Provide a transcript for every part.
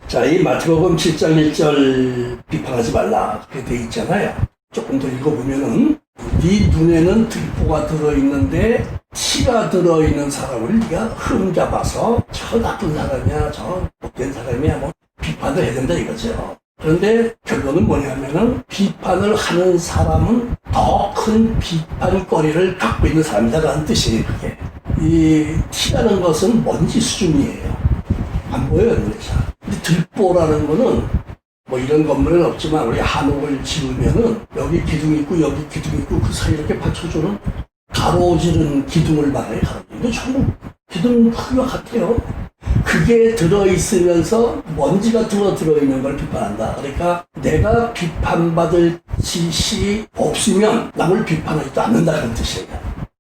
자, 이 마태복음 7장 1절 비판하지 말라 그렇게 돼 있잖아요. 조금 더 읽어보면은 네 눈에는 들보가 들어있는데 티가 들어있는 사람을 네가 흠잡아서 저 나쁜 사람이야, 저 못된 사람이야 뭐 비판을 해야 된다 이거죠. 그런데 결론은 뭐냐면은 비판을 하는 사람은 더 큰 비판거리를 갖고 있는 사람이다라는 뜻이에요. 그게 이 티라는 것은 먼지 수준이에요. 안 보여요 눈에서. 근데 들보라는 거는 뭐 이런 건물은 없지만 우리 한옥을 지으면은 여기 기둥 있고 여기 기둥 있고 그 사이 이렇게 받쳐주는 가로지른 기둥을 말해요. 근데 전부 기둥 크기가 같아요. 그게 들어있으면서 먼지가 들어있는 걸 비판한다. 그러니까 내가 비판받을 짓이 없으면 남을 비판하지도 않는다는 뜻이에요.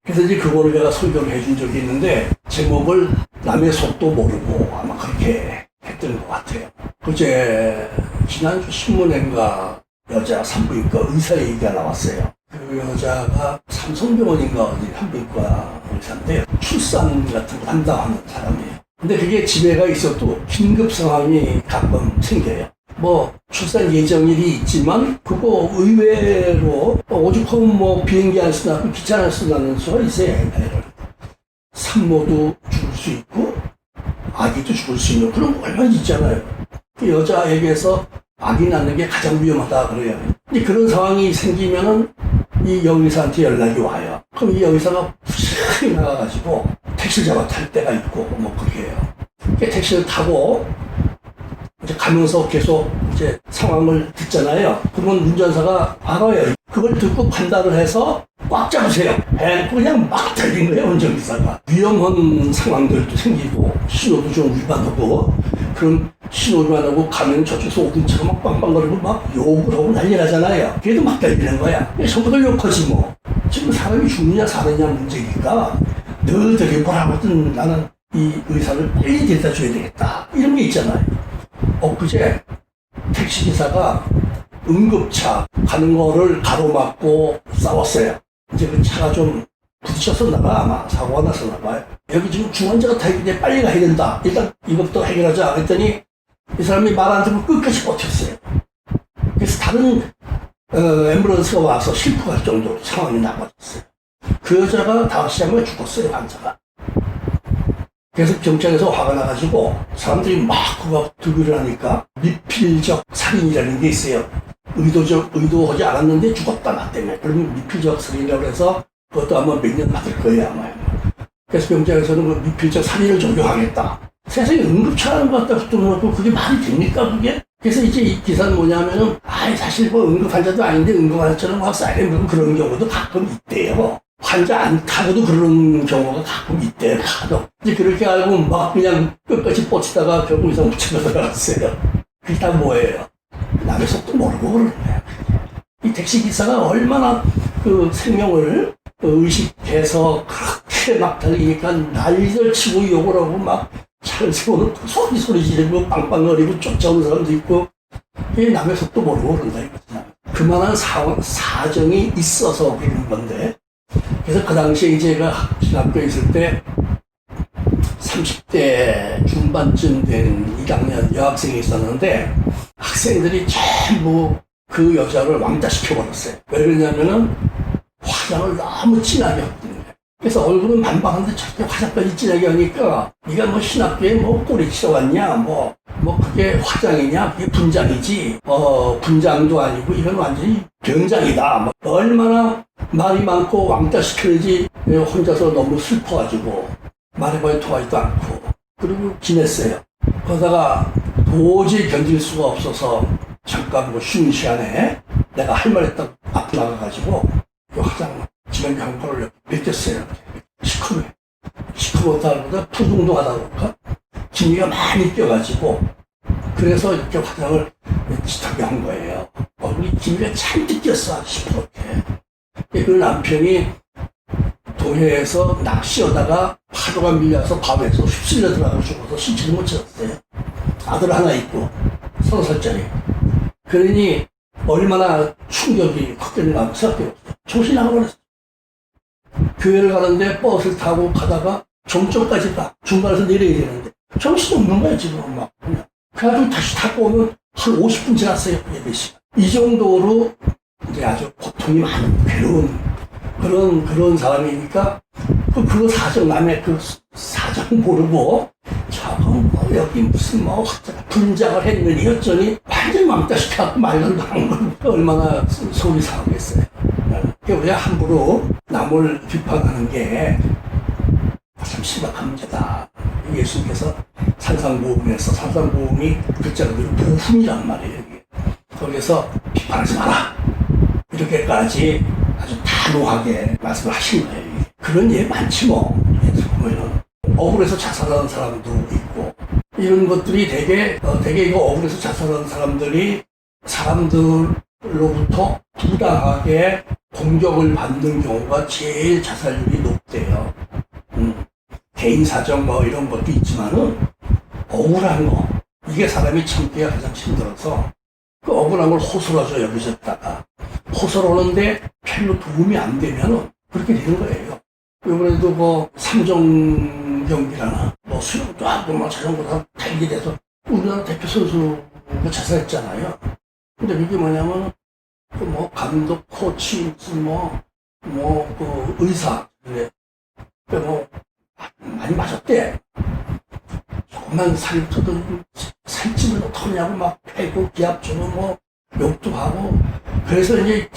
그래서 이제 그거를 내가 설교를 해준 적이 있는데 제목을 남의 속도 모르고 아마 그렇게 했던 것 같아요. 그제 지난주 신문인가 여자 산부인과 의사 얘기가 나왔어요. 그 여자가 삼성병원인가 어디 산부인과 의사인데 출산 같은 거 담당하는 사람이에요. 근데 그게 집에가 있어도 긴급 상황이 가끔 생겨요. 뭐 출산 예정일이 있지만 그거 의외로 오죽하면 뭐 비행기 안 쓰나 기차 안 쓰는 수가 있어요. 산모도 죽을 수 있고 아기도 죽을 수 있는 그런 거 얼마나 있잖아요. 그 여자에게서 아기 낳는 게 가장 위험하다 그래요. 근데 그런 상황이 생기면은 이 여의사한테 연락이 와요. 그럼 이 여의사가 푸시하게 나가가지고 택시를 잡아 탈 때가 있고 뭐 그게요. 택시를 타고 이제 가면서 계속 이제 상황을 듣잖아요. 그러면 운전사가 알아요. 그걸 듣고 판단을 해서 꽉 잡으세요. 그냥 막 달린 거예요, 운전기사가. 위험한 상황들도 생기고, 신호도 좀 위반하고, 그럼 신호 위반하고 가면 저쪽에서 오든처럼 막 빵빵거리고 막 욕을 하고 난리 나잖아요. 그래도 막 달리는 거야. 전부 다 욕하지 뭐. 지금 사람이 죽느냐 사느냐 문제니까 너희들이 뭐라고 하든 나는 이 의사를 빨리 데려다 줘야 되겠다. 이런 게 있잖아요. 그제 택시기사가 응급차 가는 거를 가로막고 싸웠어요. 이제 그 차가 좀 부딪혔었나 봐. 아마 사고가 났었나 봐요. 여기 지금 중환자가 다 있는데 빨리 가야 된다. 일단 이것부터 해결하자. 그랬더니 이 사람이 말 안 듣고 끝까지 버텼어요. 그래서 다른 앰뷸런스가 와서 실프할 정도로 상황이 나빠졌어요. 그 여자가 5시간 만에 죽었어요, 환자가. 그래서 경찰에서 화가 나가지고 사람들이 막 그거 들고 일어나니까 미필적 살인이라는 게 있어요. 의도하지 않았는데 죽었다 나 때문에. 그러면 미필적 살인이라고 해서 그것도 아마 몇 년 받을 거예요 아마. 그래서 경찰에서는 그 미필적 살인을 적용하겠다. 세상에 응급차라는 것 갖다 붙여놓고 그게 말이 됩니까 그게? 그래서 이제 이 기사는 뭐냐면은 사실 뭐 응급 환자도 아닌데 응급 환자처럼 막 사이렌 불고 그런 경우도 가끔 있대요. 환자 안 타고도 그런 경우가 가끔 있대요. 가도. 이제 그렇게 알고 막 그냥 끝까지 뻗치다가 결국 이상 묻혀 들어갔어요. 그게 다 뭐예요? 남의 속도 모르고 그러는 거야. 이 택시기사가 얼마나 그 생명을 의식해서 그렇게 막 달리니까 난리를 치고 욕을 하고 막 차를 세워놓고 소리 지르고 빵빵거리고 쫓아오는 사람도 있고 그게 남의 속도 모르고 그런다 이거잖아. 그만한 사정이 있어서 그러는 건데 그래서 그 당시에 이제 제가 학교에 있을 때 30대 중반쯤 된 1학년 여학생이 있었는데 학생들이 전부 그 여자를 왕따시켜버렸어요. 왜 그러냐면은 화장을 너무 진하게 했거든요. 그래서 얼굴은 반반한데 저렇게 화장까지 진하게 하니까 네가 뭐 신학교에 뭐 꼬리 치러 갔냐 뭐 그게 화장이냐 그게 분장이지 분장도 아니고 이건 완전히 병장이다. 뭐 얼마나 말이 많고 왕따시켜야지 혼자서 너무 슬퍼가지고 말해봐야 통하지도 않고 그리고 지냈어요. 그러다가 도저히 견딜 수가 없어서 잠깐 뭐 쉬는 시간에 내가 할 말 했다고 앞에 나가가지고 그 화장 지난주 한 번을 뱉겼어요. 시커멓다 보다 푸둥둥하다 보니까 기미가 많이 껴가지고 그래서 이렇게 화장을 짙하게 한 거예요. 얼굴이 기미가 잔뜩 꼈어 시퍼렇게. 그 남편이 동해에서 낚시하다가 파도가 밀려서 밤에서 휩쓸려 들어가고 죽어서 신체를 못 찾았어요. 아들 하나 있고 30살짜리. 그러니 얼마나 충격이 컸겠는가 생각해요. 정신이 나가버렸어. 교회를 가는데 버스를 타고 가다가 종점까지 가. 중간에서 내려야 되는데 정신이 없는 거야 지금 막. 그래가지고 다시 타고 오면 한 50분 지났어요. 예배 시간. 이 정도로 이제 아주 고통이 많은 괴로운 그런 사람이니까 그거 사정 남의 그 사정 모르고 저건 뭐 여기 무슨 뭐 분장을 했느니 어쩌니 완전 왕따시켜갖고 말도 안 하고 얼마나 속이 상하겠어요. 그러니까 우리가 함부로 남을 비판하는 게 참 심각한 문제다. 예수님께서 산상보험이 글자로 보훈이란 말이에요. 거기서 비판하지 마라. 이렇게까지 아주 단호하게 말씀을 하신 거예요. 그런 예 많지 뭐. 보면은 억울해서 자살하는 사람도 있고 이런 것들이 되게 이거 억울해서 자살하는 사람들이 사람들로부터 부당하게 공격을 받는 경우가 제일 자살률이 높대요. 개인 사정 뭐 이런 것도 있지만은 억울한 거 이게 사람이 참기가 가장 힘들어서 그 억울한 걸 호소라서 여기셨다가 호소하는데 별로 도움이 안 되면은 그렇게 되는 거예요. 이번에도 뭐 삼성경기라나 뭐 수영도 하고 뭐 자전거도 하고 달리게 돼서 우리나라 대표 선수가 자살했잖아요. 근데 그게 뭐냐면 그 뭐 감독, 코치, 무슨 그 의사, 근데 뭐 많이 맞았대. 조금만 살쪄도 살찌면 어떡하냐고 막 패고 기합 주고 뭐 욕도 하고 그래서 이제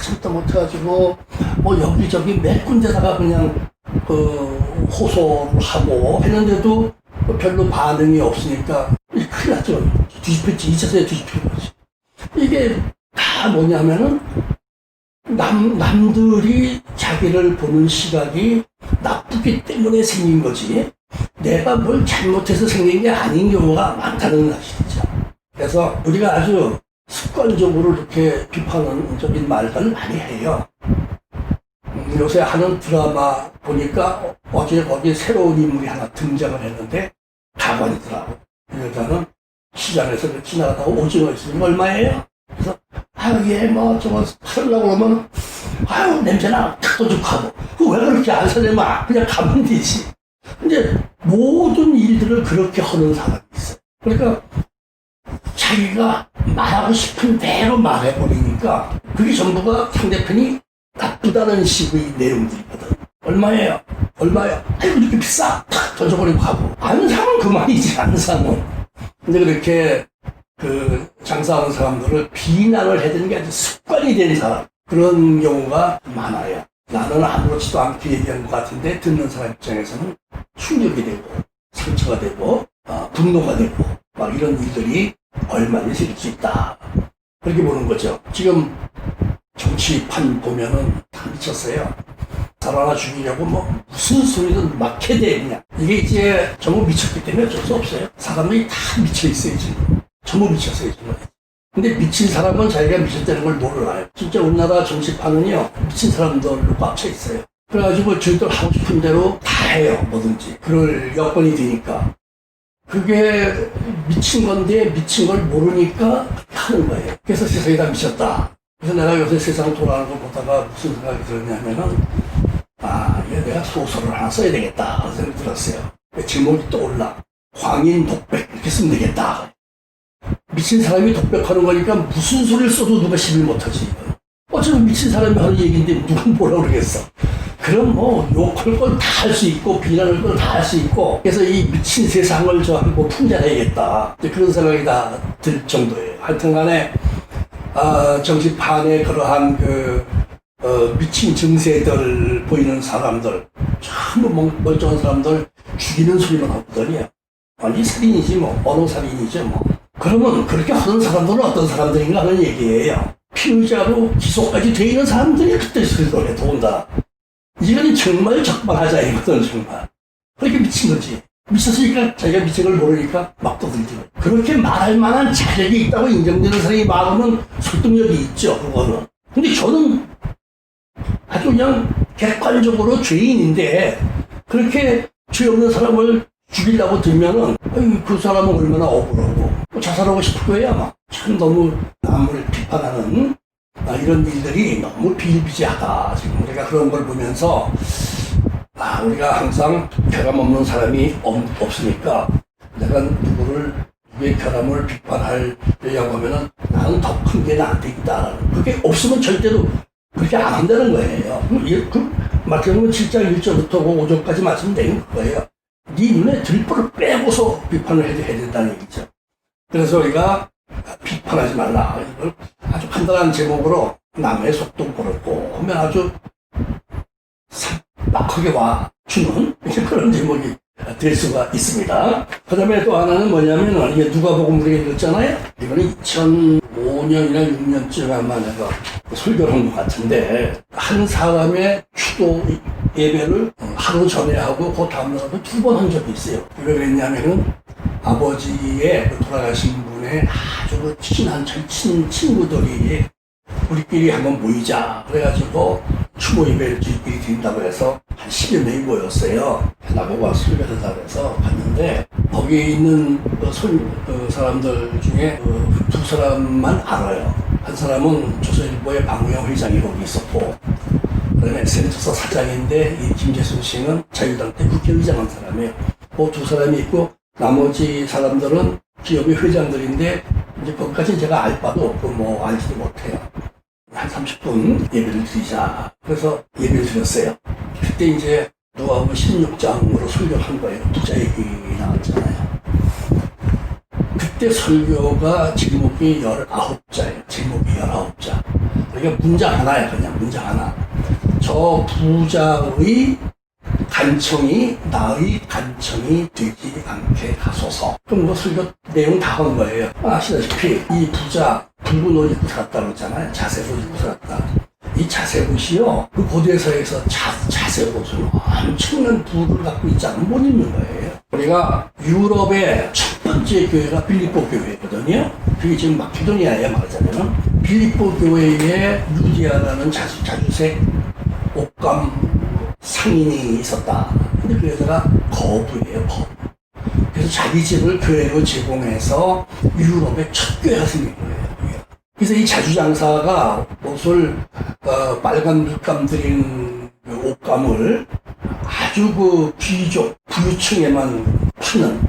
참다 못해가지고 뭐 여기저기 몇 군데다가 그냥 그 호소를 하고 했는데도 별로 반응이 없으니까 큰일 났죠. 뒤집혔지. 2차선에 뒤집힌 거지. 이게 다 뭐냐면은 남들이 자기를 보는 시각이 나쁘기 때문에 생긴 거지 내가 뭘 잘못해서 생긴 게 아닌 경우가 많다는 것이죠. 그래서 우리가 아주 습관적으로 이렇게 비판적인 말들을 많이 해요. 요새 하는 드라마 보니까 어제 거기에 새로운 인물이 하나 등장을 했는데 가관이더라고. 그 여자는 시장에서 지나가다가 오징어 있으면 얼마예요? 그래서 뭐 저거 사려고 그러면 냄새나 탁도죽하고 왜 그렇게 안 사려면 그냥 가면 되지. 근데 모든 일들을 그렇게 하는 사람이 있어요. 그러니까 자기가 말하고 싶은 대로 말해버리니까 그게 전부가 상대편이 나쁘다는 식의 내용들이거든. 얼마예요? 아이고 이렇게 비싸! 탁 던져버리고 가고 안 사면 그만이지. 안 사면. 근데 그렇게 그 장사하는 사람들을 비난을 해대는 게 아주 습관이 된 사람 그런 경우가 많아요. 나는 아무렇지도 않게 얘기한 것 같은데 듣는 사람 입장에서는 충격이 되고 상처가 되고 분노가 되고 막 이런 일들이 얼마나 생길 수 있다. 그렇게 보는 거죠. 지금 정치판 보면은 다 미쳤어요. 사람 하나 죽이려고 뭐 무슨 소리든 막 해대 그냥. 이게 이제 전부 미쳤기 때문에 어쩔 수 없어요. 사람들이 다 미쳐 있어요 지금. 전부 미쳤어요 지금. 근데 미친 사람은 자기가 미쳤다는 걸 몰라요. 진짜 우리나라 정치판은요 미친 사람들로 꽉 차 있어요. 그래가지고 저희들 하고 싶은 대로 다 해요. 뭐든지. 그럴 여건이 되니까. 그게 미친 건데 미친 걸 모르니까 하는 거예요. 그래서 세상이 다 미쳤다. 그래서 내가 요새 세상 돌아가는 걸 보다가 무슨 생각이 들었냐면은 이거 내가 소설을 하나 써야 되겠다 그런 생각이 들었어요. 제목이 떠올라. 광인 독백 이렇게 쓰면 되겠다. 미친 사람이 독백하는 거니까 무슨 소리를 써도 누가 시비를 못하지. 어차피 미친 사람이 하는 얘기인데 누가 뭐라 그러겠어. 그럼 뭐 욕할 걸 다 할 수 있고 비난할 걸 다 할 수 있고 그래서 이 미친 세상을 뭐 풍자해야겠다. 그런 생각이 다 들 정도예요. 하여튼간에 정치판에 그러한 미친 증세들 보이는 사람들 전부 멀쩡한 사람들 죽이는 소리만 하거든요. 완전 살인이지 뭐 언어 살인이죠 뭐. 그러면 그렇게 하는 사람들은 어떤 사람들인가 하는 얘기예요. 피의자로 기소까지 돼 있는 사람들이 그때 소리를 해도온다. 이거는 정말 적반하자 이거든 정말. 그렇게 미친 거지. 미쳤으니까 자기가 미친 걸 모르니까 막 떠들지. 그렇게 말할 만한 자격이 있다고 인정되는 사람이 많으면 설득력이 있죠 그거는. 근데 저는 아주 그냥 객관적으로 죄인인데 그렇게 죄 없는 사람을 죽이려고 들면은 그 사람은 얼마나 억울하고 자살하고 싶을 거예요 아마. 참 너무 남을 비판하는 이런 일들이 너무 비일비재하다. 지금 우리가 그런 걸 보면서 우리가 항상 쾌감 없는 사람이 없으니까 내가 누구를 한국의 결함을 비판하려고 하면은 나는 더 큰 게 나한테 있다. 그게 없으면 절대로 그렇게 안 한다는 거예요. 마태복음 7장 1절부터 5절까지 말씀드린 거예요. 네 눈에 들보를 빼고서 비판을 해야 된다는 얘기죠. 그래서 우리가 비판하지 말라. 이걸 아주 간단한 제목으로 남의 속도 모르고 하면 아주 막하게 와주는 그런 제목이 될 수가 있습니다. 그 다음에 또 하나는 뭐냐면, 이게 누가복음 우리가 읽었잖아요. 이거는 2005년이나 6년쯤 아마 내가 설교를 한 것 같은데, 한 사람의 추도 예배를 하루 전에 하고 그 다음날도 2번 한 적이 있어요. 왜 그랬냐면은 아버지의 돌아가신 분의 아주 친한 절친 친구들이 우리끼리 한번 모이자 그래가지고 추모 예배를 저희끼리 드린다고 해서 한 10여 명이 모였어요. 나보고 설교한다고 해서 갔는데 거기에 있는 사람들 중에 2사람만 알아요. 한 사람은 조선일보의 박무영 회장이 거기 있었고, 그다음에 센터사 사장인데 이 김재순 씨는 자유당 때 국회의장 한 사람이에요. 그 2사람이 있고 나머지 사람들은 기업의 회장들인데 이제 거기까지 제가 알 바도 없고 뭐 알지도 못해요. 한 30분 예배를 드리자. 그래서 예배를 드렸어요. 그때 이제 누가복음 16장으로 설교한 거예요. 부자 얘기 나왔잖아요. 그때 설교가 제목이 19자예요. 제목이 19자. 그러니까 문장 하나야, 그냥 문장 하나. 저 부자의 간청이 나의 간청이 되지 않게 하소서. 그럼 뭐 설교 내용 다 한 거예요. 아시다시피 이 부자 붉은 옷 입고 살았다 그러잖아요. 자색 옷 입고 살았다. 이 자색 옷이요, 그 고대사에서 자색 옷은 엄청난 부를 갖고 있지 않으면 못 입는 거예요. 우리가 유럽의 첫 번째 교회가 빌립보 교회거든요. 그게 지금 마케도니아에 말하자면 빌립보 교회에 루디아라는 자주색 옷감 상인이 있었다. 근데 그 여자가 거부예요, 거부. 그래서 자기 집을 교회로 제공해서 유럽의 첫 교회가 생긴 거예요. 그래서 이 자주장사가 옷을 빨간 물감 들인 옷감을 아주 그 귀족, 부유층에만 파는,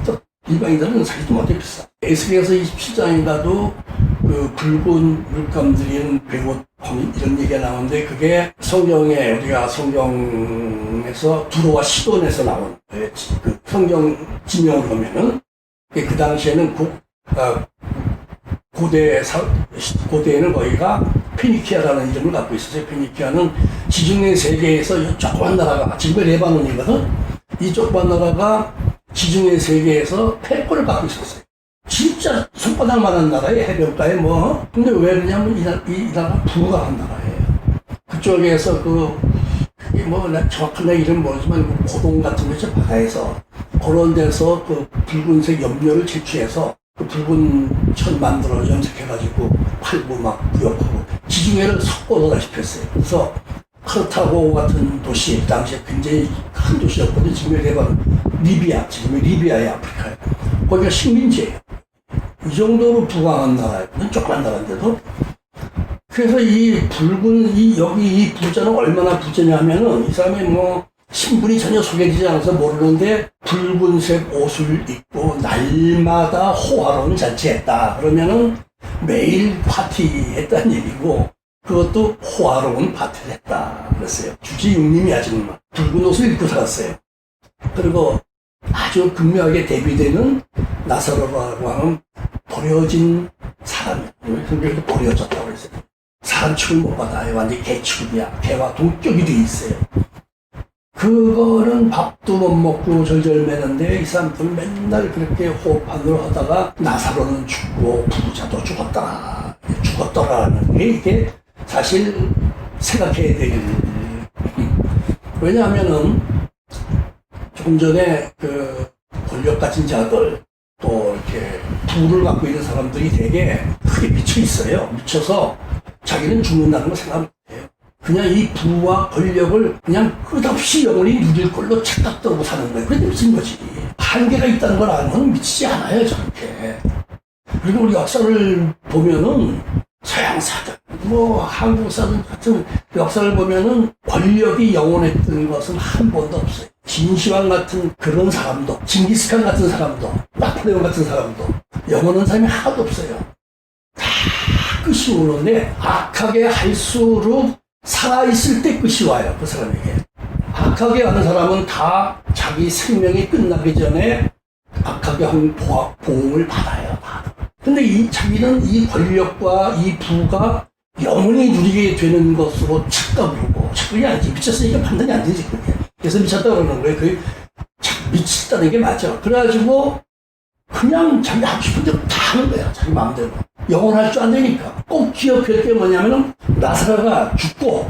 일반인들은 사기도 못해 비싸. 에스겔서 27장인가도 그 붉은 물감 들인 배옷 이런 얘기가 나오는데, 그게 성경에, 우리가 성경에서 두로와 시돈에서 나온 거예요. 그 성경 지명을 보면은 그 당시에는 고대에는 거기가 페니키아라는 이름을 갖고 있었어요. 페니키아는 지중해 세계에서 조그만 나라가, 지금 레바논이거든. 이 조그만 나라가 지중해 세계에서 패권을 갖고 있었어요. 진짜 손바닥만한 나라에 해변가에 뭐. 근데 왜 그러냐면 이 나라가 부강한 나라예요. 그쪽에서 그게 뭐 정확한 내 이름 모르지만 고동 같은 거 있죠, 바다에서. 그런 데서 그 붉은색 염료를 채취해서 그 붉은 천 만들어 염색해가지고 팔고 막 구역하고 지중해를 섞어놓다시피 했어요. 그래서 카르타고 같은 도시, 그 당시에 굉장히 큰 도시였거든요. 지금의 레바논, 리비아, 지금의 리비아의 아프리카에. 거기가 식민지예요. 이 정도로 부강한 나라였거든, 조그만 나라인데도. 그래서 여기 이 부자는 얼마나 부자냐면은, 이 사람이 뭐, 신분이 전혀 소개되지 않아서 모르는데, 붉은색 옷을 입고 날마다 호화로운 잔치했다. 그러면은 매일 파티했다는 얘기고, 그것도 호화로운 파티를 했다. 그랬어요. 주지육림이 아주 붉은 옷을 입고 살았어요. 그리고 아주 극명하게 대비되는 나사로라고 하는 버려진 사람이에요. 그게 버려졌다고 그랬어요. 사람 취급을 못 받아요. 완전히 개 취급이야. 개와 동격이 돼 있어요. 그거는 밥도 못 먹고 절절 매는데 이 사람들은 맨날 그렇게 호흡판으로 하다가 나사로는 죽고 부자도 죽었더라는 게 이게 사실 생각해야 될. 왜냐하면은 조금 전에 그 권력 가진 자들 또 이렇게 부를 갖고 있는 사람들이 되게 크게 미쳐 있어요. 미쳐서 자기는 죽는다는 걸 생각 못해요. 그냥 이 부와 권력을 그냥 끝없이 영원히 누릴 걸로 착각하고 사는 거예요. 그게 미친 거지. 한계가 있다는 걸 알면 미치지 않아요, 저렇게. 그리고 우리 역사를 보면은 서양사들, 뭐 한국사들 같은 역사를 보면은 권력이 영원했던 것은 한 번도 없어요. 진시황 같은 그런 사람도, 징기스칸 같은 사람도, 나폴레옹 같은 사람도 영원한 사람이 하나도 없어요. 다 끝이 오는데 악하게 할수록 살아있을 때 끝이 와요. 그 사람에게. 악하게 하는 사람은 다 자기 생명이 끝나기 전에 악하게 한 보응을 받아요. 근데 자기는 이 권력과 이 부가 영원히 누리게 되는 것으로 착각을 하고, 착각이 아니지. 미쳤으니까 판단이 안 되지, 그게. 그래서 미쳤다고 그러는 거예요. 그게 미쳤다는 게 맞죠. 그래가지고 그냥 자기 하고 싶은 대로 다 하는 거야. 자기 마음대로. 영원할 줄 안 되니까. 꼭 기억할 게 뭐냐면은 나사로가 죽고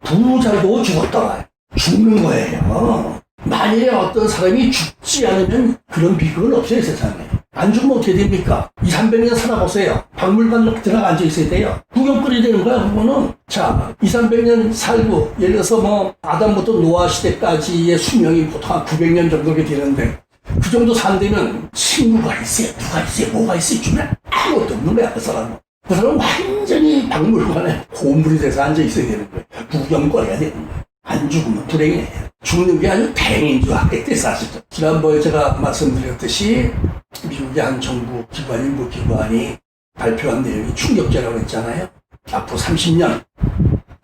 부자도 죽었다. 죽는 거예요. 만일에 어떤 사람이 죽지 않으면 그런 비극은 없어요, 세상에. 안 죽으면 어떻게 됩니까? 200~300년 살아보세요. 박물관 들어가 앉아있어야 돼요. 구경거리 되는 거야, 그거는. 자, 200~300년 살고, 예를 들어서 뭐, 아담부터 노아 시대까지의 수명이 보통 한 900년 정도게 되는데, 그 정도 산다면 친구가 있어요, 누가 있어요, 뭐가 있어요, 주변에 아무것도 없는 거야, 그 사람은. 그 사람은 완전히 박물관에 고물이 돼서 앉아있어야 되는 거예요. 구경거려야 되는 거예요. 안 죽으면 불행이에요. 죽는 게 아주 다행인 줄 알겠대, 사실은. 지난번에 제가 말씀드렸듯이 미국의 한 정부 기관, 일부 기관이 발표한 내용이 충격적이라고 했잖아요. 앞으로 30년,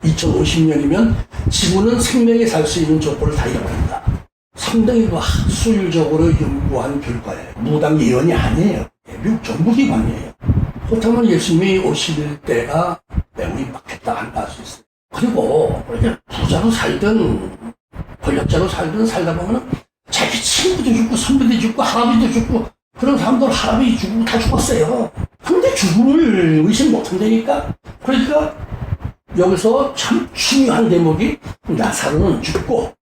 2050년이면 지구는 생명이 살 수 있는 조건을 다 잃어버린다. 상당히 학술적으로 연구한 결과예요. 무당 예언이 아니에요. 미국 정부 기관이에요. 그렇다면 예수님이 오실 때가 매우 임박했다 한다 할 수 있어요. 그리고 부자로 살든 권력자로 살든 살다 보면 자기 친구도 죽고 선배도 죽고 할아버지도 죽고 그런 사람들 할아버지 죽고 다 죽었어요. 근데 죽음을 의식 못한다니까. 그러니까 여기서 참 중요한 대목이 나사로는 죽고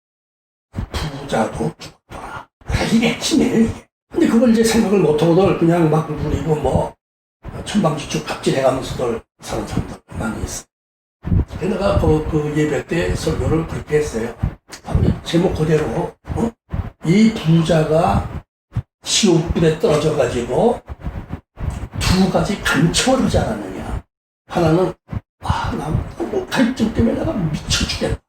부자도 죽었더라. 이게 핵심이에요, 이게. 근데 그걸 이제 생각을 못하고들 그냥 막 부리고 뭐 천방지축 갑질해가면서들 사는 사람들 많이 있어. 내가 그 예배 때 설교를 그렇게 했어요. 제목 그대로, 이 부자가 지옥불에 떨어져가지고 두 가지 간청을 하지 않았느냐. 하나는, 나 갈증 때문에 내가 미쳐 죽겠다.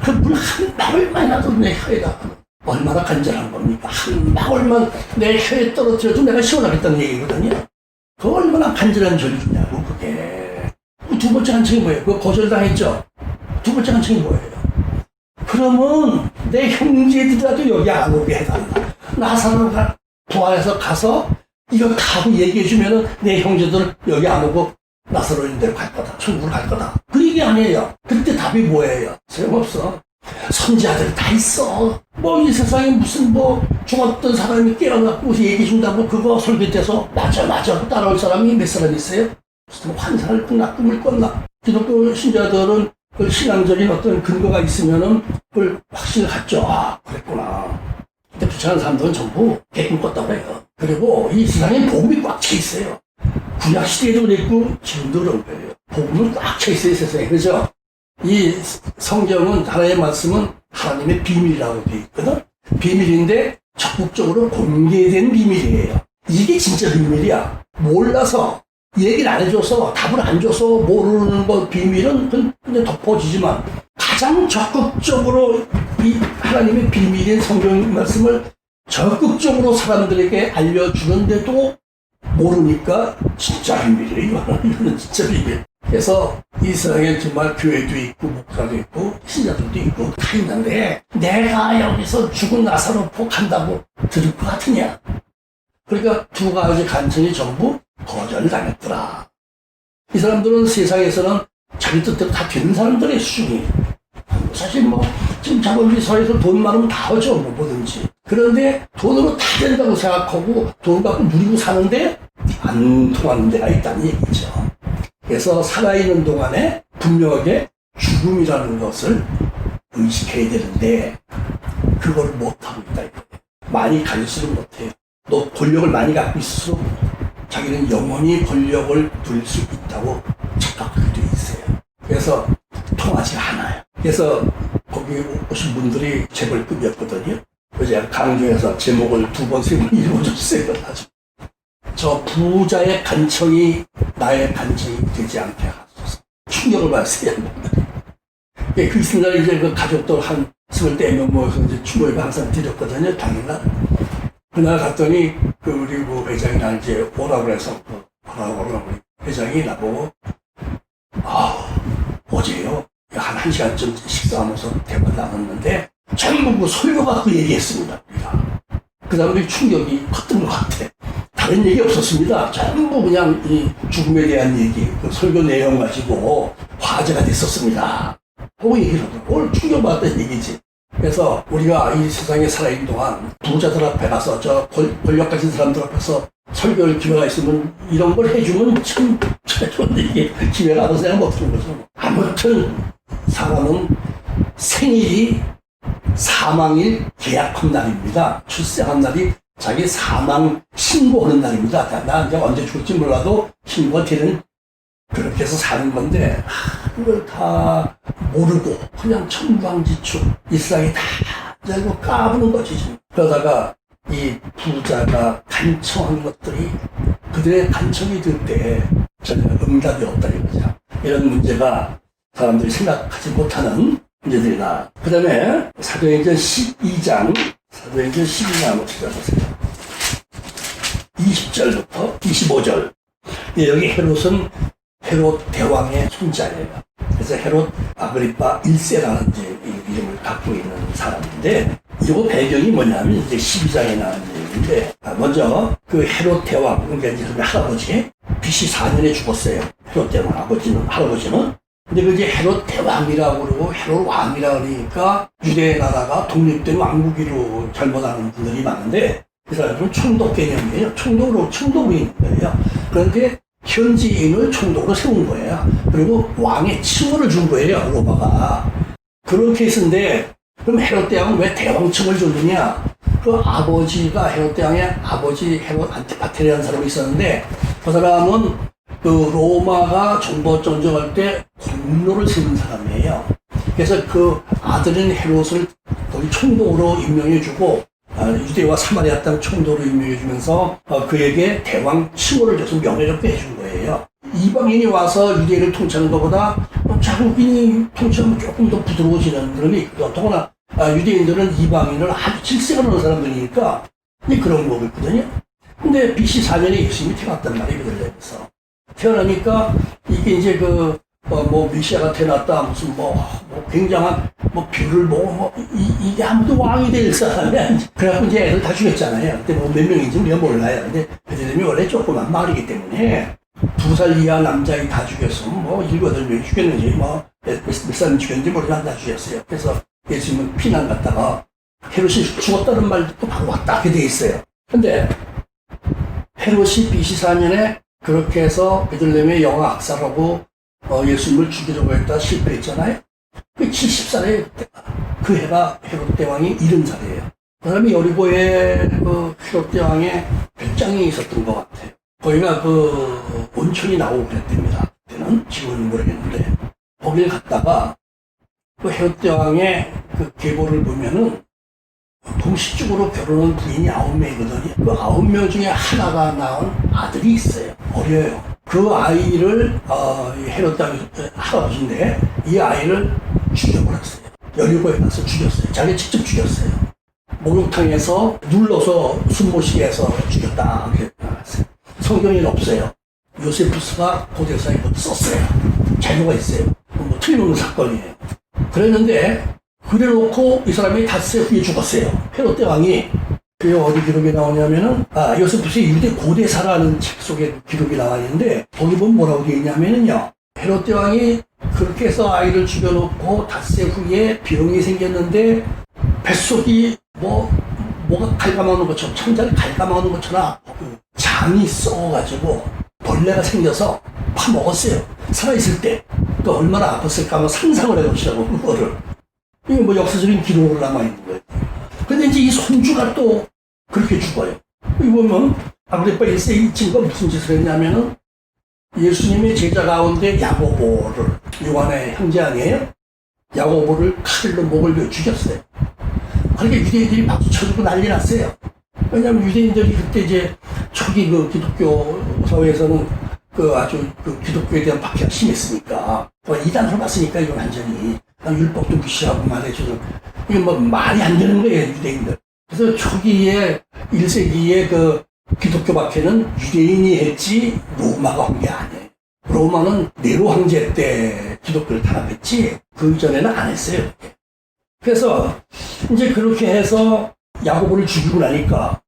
그 물 한 방울만이라도 내 혀에다. 얼마나 간절한 겁니까? 한 방울만 내 혀에 떨어뜨려도 내가 시원하겠다는 얘기거든요. 그 얼마나 간절한 절기냐고, 그게. 두 번째 간청이 뭐예요? 그거 거절당했죠? 두 번째 간청이 뭐예요? 그러면 내 형제들이라도 여기 안 오게 해달라. 나사로가 부하에서 가서 이거 다 하고 얘기해주면은 내 형제들 여기 안 오고 나사로 있는 데로 갈 거다. 천국으로 갈 거다. 그 얘기 아니에요. 그때 답이 뭐예요? 소용없어. 선지자들 다 있어. 뭐 이 세상에 무슨 뭐 죽었던 사람이 깨어났고 얘기해준다고 그거 설교돼서 맞아 따라올 사람이 몇 사람 있어요? 무슨 환상을 꾼나 꿈을 꿨나. 기독교 신자들은 그 신앙적인 어떤 근거가 있으면은 그걸 확신을 갖죠. 아, 그랬구나. 근데 부처한 사람들은 전부 개꿈 꿨다고 해요. 그리고 이 세상에 복음이 꽉 차 있어요. 구약 시대에도 그랬고 지금도 그런 거예요. 복음은 꽉 차 있어요, 세상에. 그죠? 이 성경은 하나님의 말씀은 하나님의 비밀이라고 되어 있거든. 비밀인데 적극적으로 공개된 비밀이에요. 이게 진짜 비밀이야. 몰라서 얘기를 안 해줘서 답을 안 줘서 모르는 거 비밀은 그냥 덮어지지만 가장 적극적으로 이 하나님의 비밀인 성경 말씀을 적극적으로 사람들에게 알려주는데도 모르니까 진짜 비밀이에요. 이거는 진짜 비밀. 그래서 이 세상에 정말 교회도 있고 목사도 있고 신자들도 있고 다 있는데 내가 여기서 죽은 나사로 폭한다고 들을 것 같으냐. 그러니까 두 가지 간청이 전부 거절당했더라. 이 사람들은 세상에서는 자기 뜻대로 다 되는 사람들의 수준이. 사실 뭐 지금 자본주의 사회에서 돈 많으면 다 하죠, 뭐든지. 그런데 돈으로 다 된다고 생각하고 돈 갖고 누리고 사는데 안 통하는 데가 있다는 얘기죠. 그래서 살아있는 동안에 분명하게 죽음이라는 것을 의식해야 되는데 그걸 못하고 있다 이거예요. 많이 가질수록 못해요. 너 권력을 많이 갖고 있을수록 자기는 영원히 권력을 누릴 수 있다고 착각하게 돼 있어요. 그래서 통하지 않아요. 그래서 거기 오신 분들이 재벌급이었거든요. 그래서 제가 강조해서 제목을 2번, 3번 읽어줬어요. 저 부자의 간청이 나의 간청이 되지 않게 하소서. 충격을 받았어요. 그 이튿날 이제 그 가족들 한 20대 명 모여서 이제 충고를 항상 드렸거든요. 당일날. 그날 갔더니 그리고 회장이 나 이제 오라고 해서, 오라고 회장이 나보고, 어제요. 한 1시간쯤 식사하면서 대화를 나눴는데, 전부 그 설교 갖고 얘기했습니다, 우리가. 그 다음에 충격이 컸던 것 같아. 다른 얘기 없었습니다. 전부 그냥 이 죽음에 대한 얘기, 그 설교 내용 가지고 화제가 됐었습니다. 하고 얘기를 하더라고. 오늘 충격받았다는 얘기지. 그래서 우리가 이 세상에 살아있는 동안 부자들 앞에 가서 저 권력 가진 사람들 앞에서 설교할 기회가 있으면 이런 걸 해주면 참 좋은데 이게 기회가 안 생각 못하는 거죠. 아무튼 사람은 생일이 사망일 계약한 날입니다. 출생한 날이 자기 사망 신고하는 날입니다. 나 이제 언제 죽을지 몰라도 신고가 되는 그렇게 해서 사는 건데 이걸 다 모르고 그냥 천방지축 이 세상이 다 이거 까부는 거지. 그러다가 이 부자가 간청한 것들이 그들의 간청이 될 때 전혀 응답이 없다 이거죠. 이런 문제가 사람들이 생각하지 못하는 문제들이다. 그 다음에 사도행전 12장 사도행전 12장 한번 찾아보세요. 20절부터 25절. 여기 헤롯은 헤롯 대왕의 손자예요. 그래서 헤롯 아그리파 1세라는 이제 이름을 갖고 있는 사람인데, 이거 배경이 뭐냐면 이제 12장에 나오는 얘기인데, 먼저 그 헤롯 대왕, 그러니까 이제 할아버지, BC 4년에 죽었어요. 헤롯 대왕 할아버지는. 근데 그 이제 헤롯 대왕이라고 그러고 헤롯 왕이라고 그러니까 유대 나라가 독립된 왕국으로 잘못하는 분들이 많은데, 그 사람들은 총독 개념이에요. 총독으로 있는 거예요. 그런데 현지인을 총독으로 세운 거예요. 그리고 왕의 칭호를 준 거예요, 로마가. 그런 케이스인데, 그럼 헤롯 대왕은 왜 대왕칭을 줬느냐? 그 아버지가 헤롯 대왕의 아버지 헤롯 안티파테라는 사람이 있었는데, 그 사람은 그 로마가 정보전쟁할 때 공로를 세운 사람이에요. 그래서 그 아들인 헤롯을 거기 총독으로 임명해주고, 유대와 사마리아 땅 총독으로 임명해주면서 그에게 대왕 칭호를 줘서 명예를 빼준 거예요. 이방인이 와서 유대인을 통치하는 것보다 자국인이 통치하면 조금 더 부드러워지는 그런 게 있거든요. 더구나 유대인들은 이방인을 아주 질색하는 사람들이니까 그런 거거든요. 근데 BC 4년에 예수님이 태어났단 말이에요. 베들레헴에서. 태어나니까 이게 이제 메시아가 태어났다, 무슨 굉장한 뷰를 이게 아무도 왕이 될 사람이 아니지. 그래갖고 이제 애들 다 죽였잖아요. 그때 몇 명인지 우리가 몰라요. 근데 베들레헴이 원래 조그만 마을이기 때문에 2살 이하 남자애 다 죽였으면 7, 8명이 죽였는지 몇 사람 죽였는지 모르지만 다 죽였어요. 그래서 예수님은 피난 갔다가 헤롯이 죽었다는 말 듣고 바로 왔다 하게 돼 있어요. 근데 헤롯이 BC 4년에 그렇게 해서 베들레헴의 영아 악살하고 예수님을 죽이려고 했다 실패했잖아요. 그 70살에 그 해가 헤롯 대왕이 70살이에요. 그 다음에 여리고에 그 헤롯 대왕의 별장이 있었던 것 같아요. 거기가 그 온천이 나오고 그랬답니다. 그때는 지금은 모르겠는데 거길 갔다가 그 헤롯 대왕의 그 계보를 보면은 동시적으로 결혼한 부인이 9명이거든요. 그 9명 중에 하나가 낳은 아들이 있어요. 어려요. 그 아이를 헤롯 대왕이 할아버지인데 이 아이를 죽여버렸어요. 여리고에 가서 죽였어요. 자기 직접 죽였어요. 목욕탕에서 눌러서 숨 못 쉬게 해서 죽였다. 그렇게 나왔어요. 성경에는 없어요. 요세푸스가 고대사에 썼어요. 자료가 있어요. 틀림없는 사건이에요. 그랬는데 그래놓고 이 사람이 닷새 후에 죽었어요. 헤롯 대왕이. 그게 어디 기록이 나오냐면은 요세푸스의 유대 고대사라는 책 속에 기록이 나와 있는데 거기 보면 뭐라고 되어 있냐면은요, 헤롯 대왕이 그렇게 해서 아이를 죽여놓고 닷새 후에 병이 생겼는데 뱃속이 뭐가 갉아먹는 것처럼, 창자를 갉아먹는 것처럼 장이 썩어가지고 벌레가 생겨서 파먹었어요. 살아있을 때. 또 얼마나 아팠을까 한번 상상을 해보시라고, 그거를. 이게 역사적인 기록으로 남아있는 거예요. 근데 이제 이 손주가 또 그렇게 죽어요. 이거 보면 아그리파 1세 이 친구가 무슨 짓을 했냐면은 예수님의 제자 가운데 야고보를, 요한의 형제 아니에요? 야고보를 칼로 목을 죽였어요. 그러니까 유대인들이 박수 쳐주고 난리 났어요. 왜냐하면 유대인들이 그때 이제 초기 그 기독교 사회에서는 아주 기독교에 대한 박해가 심했으니까, 이단으로 봤으니까 이건 완전히 율법도 무시하고 말해주는, 이게 말이 안 되는 거예요, 유대인들. 그래서 초기에 1세기에 기독교 박해는 유대인이 했지 로마가 한 게 아니에요. 로마는 네로 황제 때 기독교를 탄압했지 그 이전에는 안 했어요. 그래서 이제 그렇게 해서 야고보를 죽이고 나니까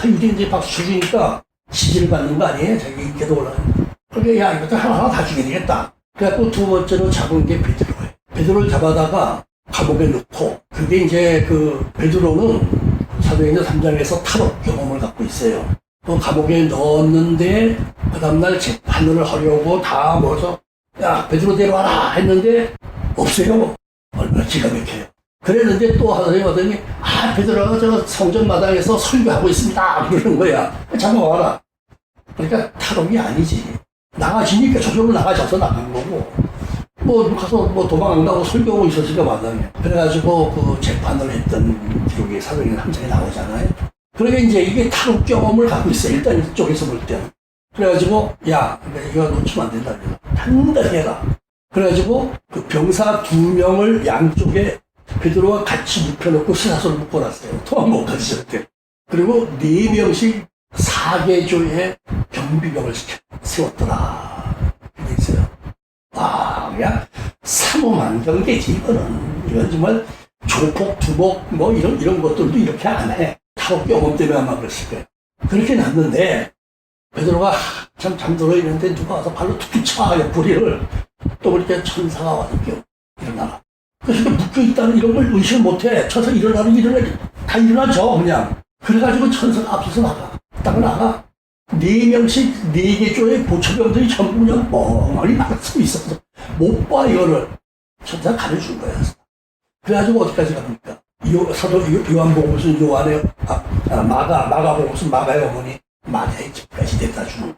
유대인들이 박수 쳐주니까 지지를 받는 거 아니에요? 자기 인기도 올라가는. 그러니까 야 이것도 하나하나 다 죽여야 되겠다. 그래갖고 두 번째로 잡은 게 베드로예요. 베드로를 잡아다가 감옥에 넣고, 그게 이제 그 베드로는 사도행전 3장에서 탈옥 경험을 갖고 있어요. 또 감옥에 넣었는데 그 다음날 재판을 하려고 다 모여서 야 베드로 데려와라 했는데 없어요. 얼마나 기가 막혀요. 그랬는데 또 하더니 베드로가 저 성전 마당에서 설교하고 있습니다 그러는 거야. 잡아와라. 그러니까 탈옥이 아니지. 나가지니까 저절로 나가져서 나간 거고, 뭐 가서 뭐 도망간다고 설교하고 있었으니까 마당에. 그래가지고 그 재판을 했던 기록이 사도행전 3장에 나오잖아요. 그러니까 이제 이게 탈옥 경험을 갖고 있어요. 일단 이쪽에서 볼 때는. 그래가지고 야 이거 놓치면 안 된다. 단단히 해라. 그래가지고 그 병사 2명을 양쪽에 베드로와 같이 눕혀놓고 쇠사슬을 묶어놨어요. 도망 못 가지 절대. 그리고 4명씩 4개조의 경비병을 세웠더라. 그게 있어요. 아, 그냥 삼엄한경계지, 이건 정말 조폭, 두목, 뭐 이런 것들도 이렇게 안 해. 탈옥 경험 때문에 아마 그랬을 거예요. 그렇게 났는데, 베드로가 참 잠들어 있는데 누가 와서 발로 툭툭 쳐, 옆구리를. 또 그렇게 천사가 와서 일어나라. 그래서 묶여있다는 이런 걸 의식을 못해. 쳐서 다 일어나죠, 그냥. 그래가지고 천사가 앞서서 나가. 4명씩 4개조의 보초병들이 전부 그냥 멍하니 막서 있어서 못 봐, 이거를. 천사가 가르쳐준 거야. 그래가지고 어디까지 갑니까? 사도 요한복음은 요한의, 마가복음은 마가의 어머니, 마리아의 집까지 데려다 주는 거야.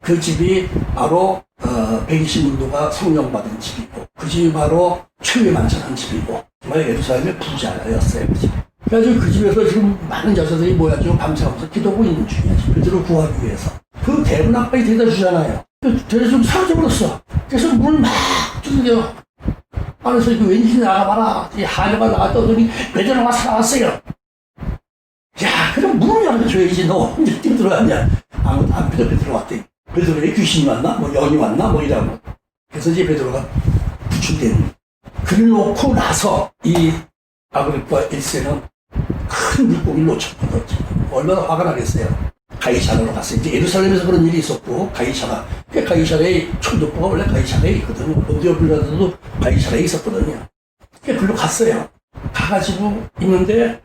그 집이 바로, 120인도가 성령 받은 집이고, 그 집이 바로 최후의 만찬한 집이고, 정말 예루살렘의 부자였어요, 그 집이. 그래가지고 그 집에서 지금 많은 여자들이 모여가지고 밤새면서 기도하고 있는 중이야. 베드로 구하기 위해서. 그 대문 앞까지 데려다 주잖아요. 데려다 사라져버렸어. 그래서 문을 막 두드려. 안에서 왠지 나가봐라. 이 하녀가 나갔더니 베드로가 살아왔어요. 야, 그럼 문을 열어줘야지. 너 혼자 뛰어들어왔냐. 아무도 안 믿어. 베드로 왔대. 베드로에 귀신이 왔나? 뭐 영이 왔나? 뭐 이러고. 그래서 이제 베드로가 구출된. 그래놓고 나서 이 아그리파 1세는 큰 물고기를 놓쳤거든. 얼마나 화가 나겠어요. 가이사라로 갔어요. 이제 예루살렘에서 그런 일이 있었고, 가이사라의 총독부가 원래 가이사라에 있거든요. 본디오 빌라도도 가이사라에 있었거든요. 그러니까 글로 갔어요. 가가지고 있는데,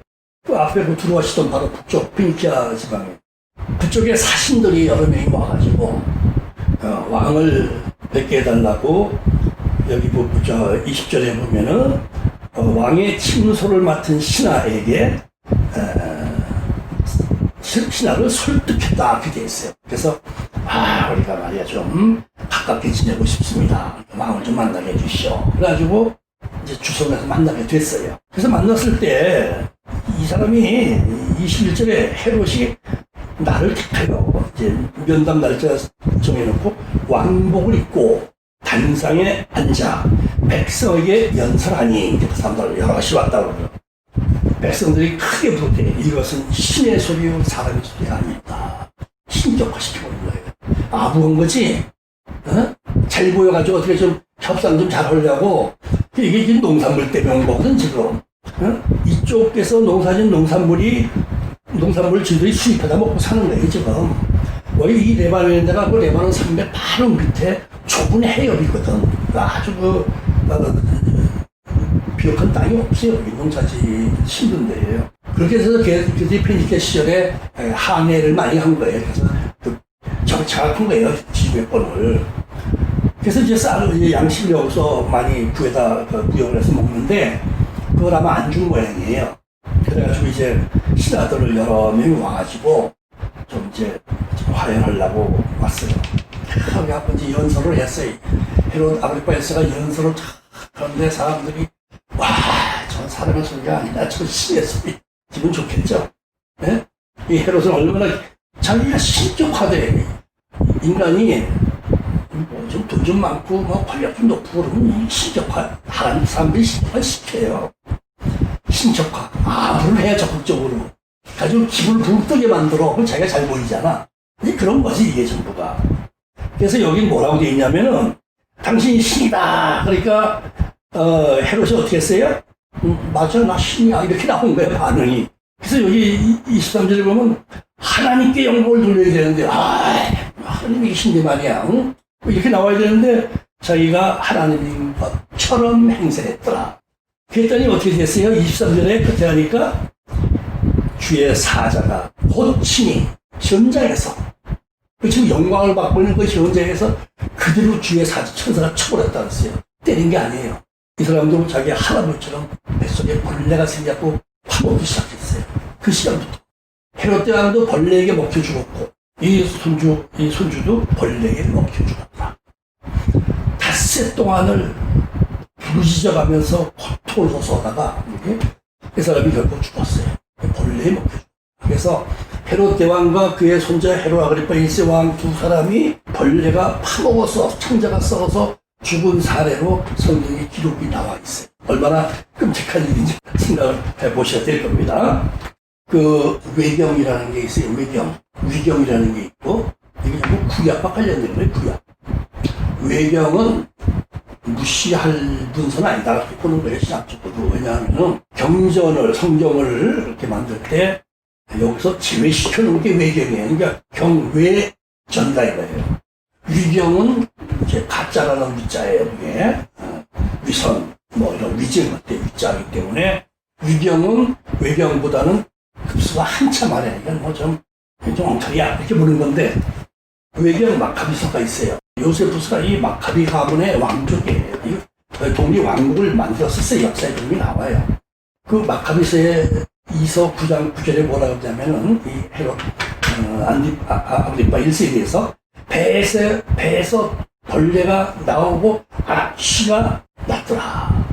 그 앞에 그 들어와시던 바로 북쪽, 피니키아 지방에. 그쪽에 사신들이 여러 명이 와가지고, 왕을 뵙게 해달라고, 여기 20절에 보면은, 왕의 침소를 맡은 신하에게 신하를 설득했다 그게 있어요. 그래서 우리가 말이야 좀 가깝게 지내고 싶습니다. 왕을 좀 만나게 해주시오. 그래가지고 이제 주선해서 만나게 됐어요. 그래서 만났을 때 이 사람이 21절에 헤롯이 나를 택하여 이제 면담 날짜 정해놓고 왕복을 입고 단상에 앉아 백성에게 연설하니 이제 그 사람들 여럿이 왔다고 그래요. 백성들이 크게 부르되 이것은 신의 소리요 사람의 소리가 아니다. 신격화시켜버린 거예요. 아부한 거지. 잘 보여가지고 어떻게 좀 협상 좀 잘 하려고. 이게 지금 농산물 때문에 온 거거든 지금. 이쪽에서 농사진 농산물을 지들이 수입하다 먹고 사는 거예요 지금. 이 레바논 데가 그 레바논 산맥 바로 밑에 좁은 해협이거든. 아주 비옥한 땅이 없어요. 농사지 힘든 데예요. 그렇게 해서 그들이 페니키아 시절에 항해를 많이 한 거예요. 그래서 정착한 거예요. 지구의 권을. 그래서 이제 양식을 여기서 많이 구해다 부역을 해서 먹는데 그걸 아마 안 준 모양이에요. 그래가지고 이제 신하들을 여러 명이 와가지고 좀 이제 화해하려고 왔어요. 거기 한번 이제 연설을 했어요. 헤롯 아그리파 1세가 연설을 하는데 사람들이 저 사람의 소리가 아니라 저 신의 소리. 기분 좋겠죠? 예? 이 헤롯은 얼마나 자기가 신격화돼. 인간이 좀 돈 좀 많고 권력 좀 높고 그러면 신격화 하는 사람들이 신격화 시켜요. 신격화. 뭘 해야 적극적으로. 가지고 기분을 붕뜨게 만들어. 그럼 자기가 잘 보이잖아. 이제 그런 거지, 이게 전부가. 그래서 여기 뭐라고 돼 있냐면은, 당신이 신이다. 그러니까, 헤롯이 어떻게 했어요? 맞아, 나 신이야. 이렇게 나온 거야, 반응이. 그래서 여기 23절에 보면, 하나님께 영광을 돌려야 되는데, 하나님이 신데 말이야. 응? 이렇게 나와야 되는데, 자기가 하나님인 것처럼 행세했더라. 그랬더니 어떻게 됐어요? 23절에 끝에 하니까, 주의 사자가 곧 친히 현장에서, 지금 영광을 받고 있는 그 현장에서 그대로 주의 사자, 천사가 쳐버렸다 그랬어요. 때린 게 아니에요. 이 사람도 자기 할아버지처럼 뱃속에 벌레가 생겼고 파먹기 시작했어요. 그 시간부터. 헤롯 대왕도 벌레에게 먹혀 죽었고, 이 손주도 벌레에게 먹혀 죽었다. 닷새 동안을 부르짖어 가면서 고통을 호소하다가, 그 사람이 결국 죽었어요. 벌레에 먹혀 죽었다. 그래서 헤롯 대왕과 그의 손자 헤롯 아그리파 1세 왕 두 사람이 벌레가 파먹어서 창자가 썩어서 죽은 사례로 성경에 기록이 나와 있어요. 얼마나 끔찍한 일인지 생각을 해보셔야 될 겁니다. 그 외경이라는 게 있어요. 위경이라는 게 있고, 이게 전부 구약과 관련된 거예요. 구약. 외경은 무시할 문서는 아니다. 이렇게 보는 거예요. 신학적으로. 왜냐하면 성경을 이렇게 만들 때 여기서 제외시켜 놓은 게 외경이에요. 그러니까 경외전이다 이거예요. 위경은 이제 가짜라는 위자예요. 그게 위선, 이런 위증 같은 위자이기 때문에 위경은 외경보다는 급수가 한참 아래. 이건 좀 엉터리야 이렇게 보는 건데, 외경 마카비서가 있어요. 요세푸스가 이 마카비 가문의 왕족이에요. 독립 왕국을 만들었었어요. 역사에 그런 게 나와요. 그 마카비서의 2서 9장 9절에 뭐라 그러냐면은, 이 헤롯, 아그리파 1세에 대해서 배에서 벌레가 나오고 악취가 났더라.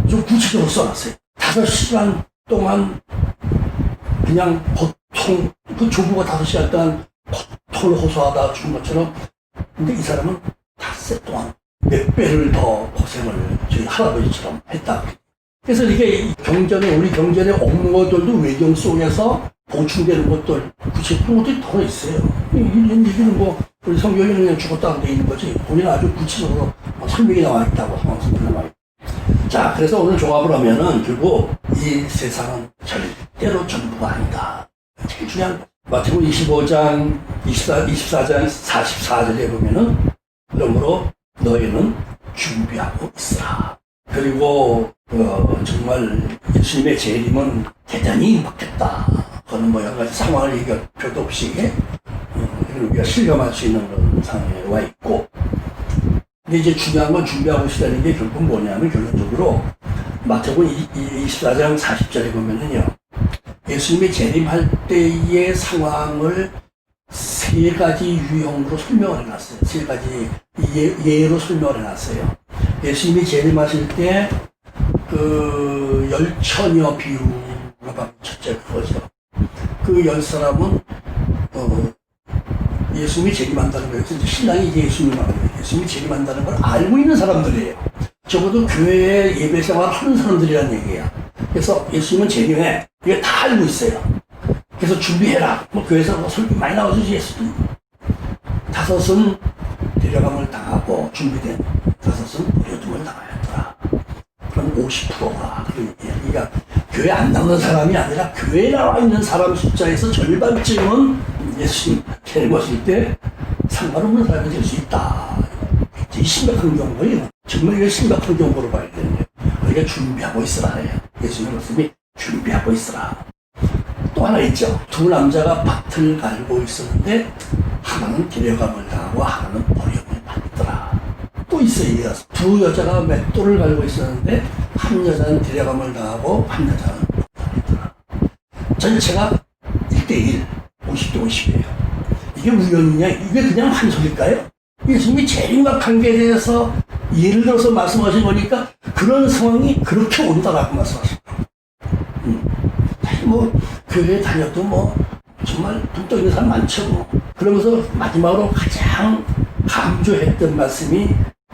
좀 구체적으로 써놨어요. 5시간 동안 그냥 고통, 그 조부가 5시간 동안 고통을 호소하다 죽은 것처럼. 근데 이 사람은 닷새 동안 몇 배를 더 고생을 저희 할아버지처럼 했다. 그래서 이게 우리 경전에 없는 것들도 외경 속에서 보충되는 것들, 구체적인 것들이 더 있어요. 이기는 우리 성경에는 그냥 죽었다고 돼 있는 거지. 우리는 아주 구체적으로 설명이 나와 있다고, 성경에 나와 있다. 자, 그래서 오늘 종합을 하면은 결국 이 세상은 절대로 전부가 아니다. 제일 중요한 거. 마태복음 25장, 24장 44절에 보면은, 그러므로 너희는 준비하고 있으라. 그리고 정말 예수님의 재림은 대단히 임박했다. 그런 여러 가지 상황을 얘기할 필요도 없이 우리가 실감할 수 있는 그런 상황에 와 있고, 근데 이제 중요한 건 준비하고 있다는 게 결국 뭐냐면, 결론적으로 마태복음 24장 40절에 보면은요, 예수님이 재림할 때의 상황을 3가지 유형으로 설명을 해놨어요. 3가지 예로 설명을 해놨어요. 예수님이 재림하실 때 그 10처녀 비유가 첫째 그거죠. 그 10사람은 예수님이 재림한다는 거예요. 신랑이 이제 예수님을 말하는 거예요. 예수님이 재림한다는 걸 알고 있는 사람들이에요. 적어도 교회에 예배 생활을 하는 사람들이란 얘기야. 그래서 예수님은 재림해. 이게 다 알고 있어요. 그래서 준비해라. 교회에서 설교 많이 나와주지, 예수님. 5은 데려감을 당하고 준비된 5은 버려둠을 당하였더라. 그럼 50%가 그런 얘기야. 그러니까 교회 안 나오는 사람이 아니라 교회에 나와 있는 사람 숫자에서 절반쯤은 예수님 재림하실 때 상관없는 사람이 될 수 있다. 굉장히 심각한 경우예요. 정말 이게 심각한 경우로 봐야 되는데, 우리가 준비하고 있으라 해요. 예수님 말씀이 준비하고 있으라. 또 하나 있죠. 2 남자가 밭을 갈고 있었는데 하나는 데려감을 당하고 하나는 버림을 받더라. 또 있어요. 2 여자가 맷돌을 갈고 있었는데 한 여자는 데려감을 당하고 한 여자는 버림을 받더라. 전체가 1대1, 50대 50이에요. 이게 우연이냐? 이게 그냥 환속일까요? 예수님이 재림과 관계에 대해서 예를 들어서 말씀하신 거니까 그런 상황이 그렇게 온다라고 말씀하신 거예요. 교회에 다녀도 정말 돈 떠있는 사람 많죠. 그러면서 마지막으로 가장 강조했던 말씀이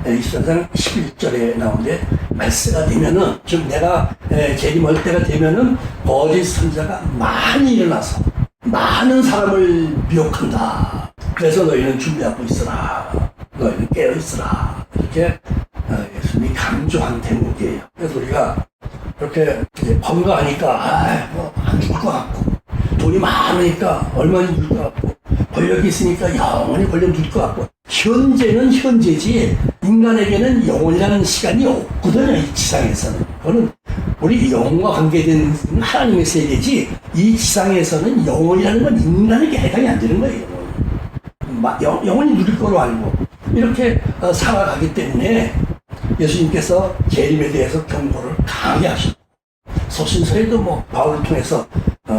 24장 11절에 나오는데, 말세가 되면은, 즉 내가 재림할 때가 되면은 거짓 선자가 많이 일어나서 많은 사람을 미혹한다. 그래서 너희는 준비하고 있으라. 너희는 깨어 있으라. 이렇게 예수님이 강조한 대목이에요. 그래서 우리가 이렇게 이제 건강하니까 안 죽을 것 같고, 돈이 많으니까 얼마나 죽을 것 같고, 권력이 있으니까 영원히 권력 누릴 것 같고, 현재는 현재지 인간에게는 영원이라는 시간이 없거든요. 이 지상에서는. 그거는 우리 영혼과 관계된 하나님의 세계지, 이 지상에서는 영원이라는 건 인간에게 해당이 안 되는 거예요. 영원히 누릴 거로 알고 이렇게 살아가기 때문에 예수님께서 재림에 대해서 경고를 강하게 하셨고, 소신서에도 뭐 바울을 통해서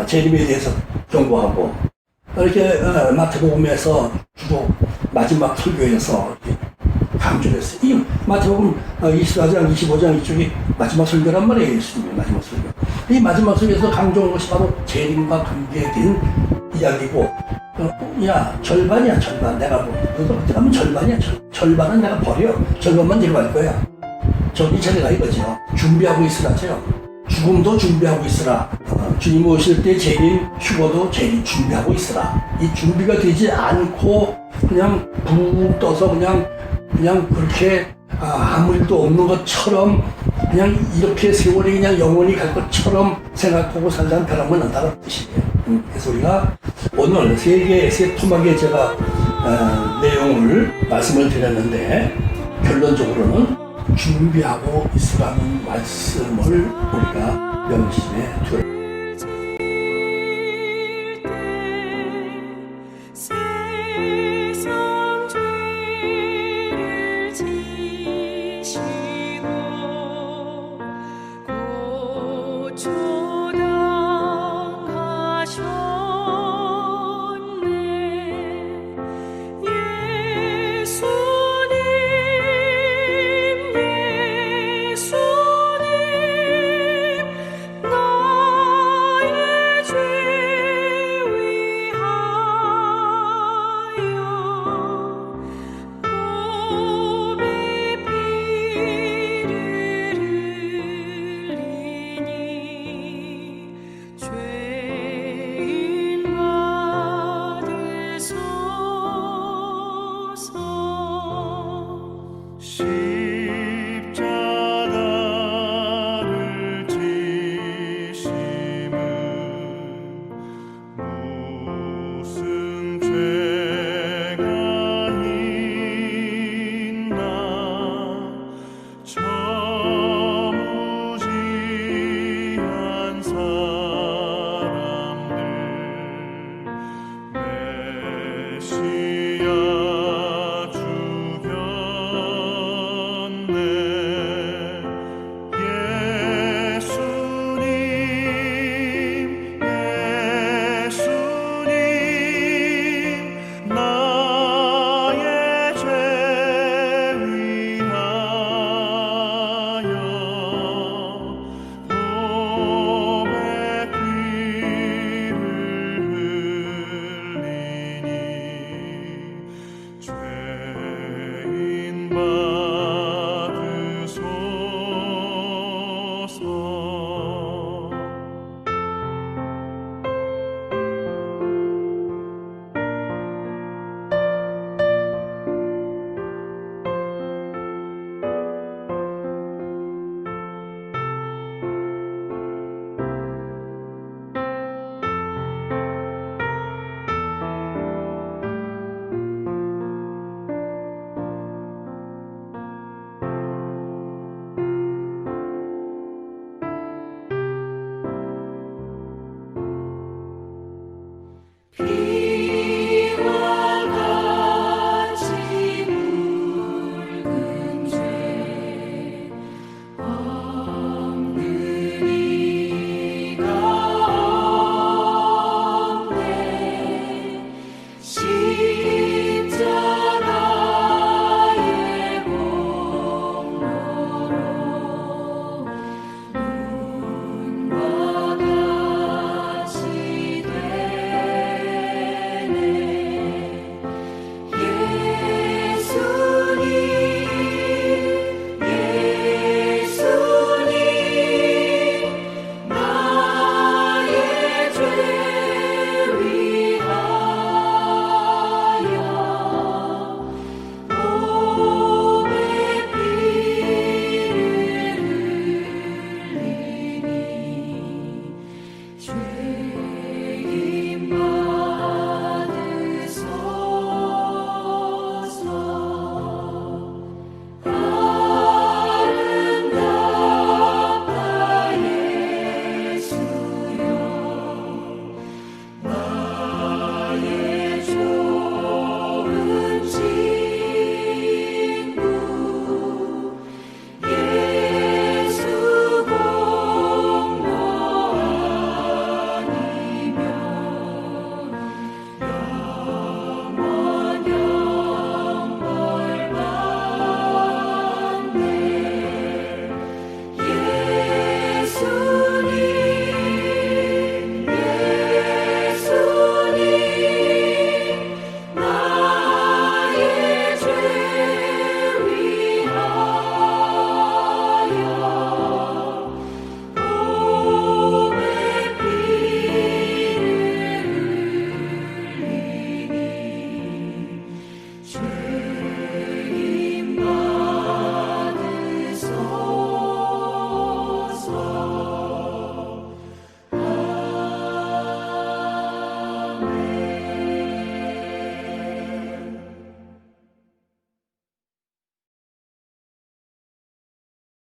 재림에 대해서 경고하고, 이렇게 마태복음에서 주로 마지막 설교에서 이렇게 강조를 했어요. 이 마태복음 24장, 25장 이쪽이 마지막 설교란 말이에요. 예수님의 마지막 설교. 이 마지막 설교에서 강조한 것이 바로 재림과 관계된 이야기고, 야, 절반이야, 절반. 내가 뭐, 그래서 어떻게 하면 절반이야. 절반은 내가 버려. 절반만 데려갈 거야. 저기 저리가 이거죠. 준비하고 있으라죠. 죽음도 준비하고 있으라. 주님 오실 때 재림, 휴거도 재림 준비하고 있으라. 이 준비가 되지 않고 그냥 붕 떠서 그냥 그렇게 아무 일도 없는 것처럼 그냥 이렇게 세월이 그냥 영원히 갈 것처럼 생각하고 살자는 사람은 안다는 뜻이에요. 그래서 우리가 오늘 세 토막의 제가 내용을 말씀을 드렸는데, 결론적으로는 준비하고 있으라는 말씀을 우리가 명심해 두어야 합니다. 받으소서.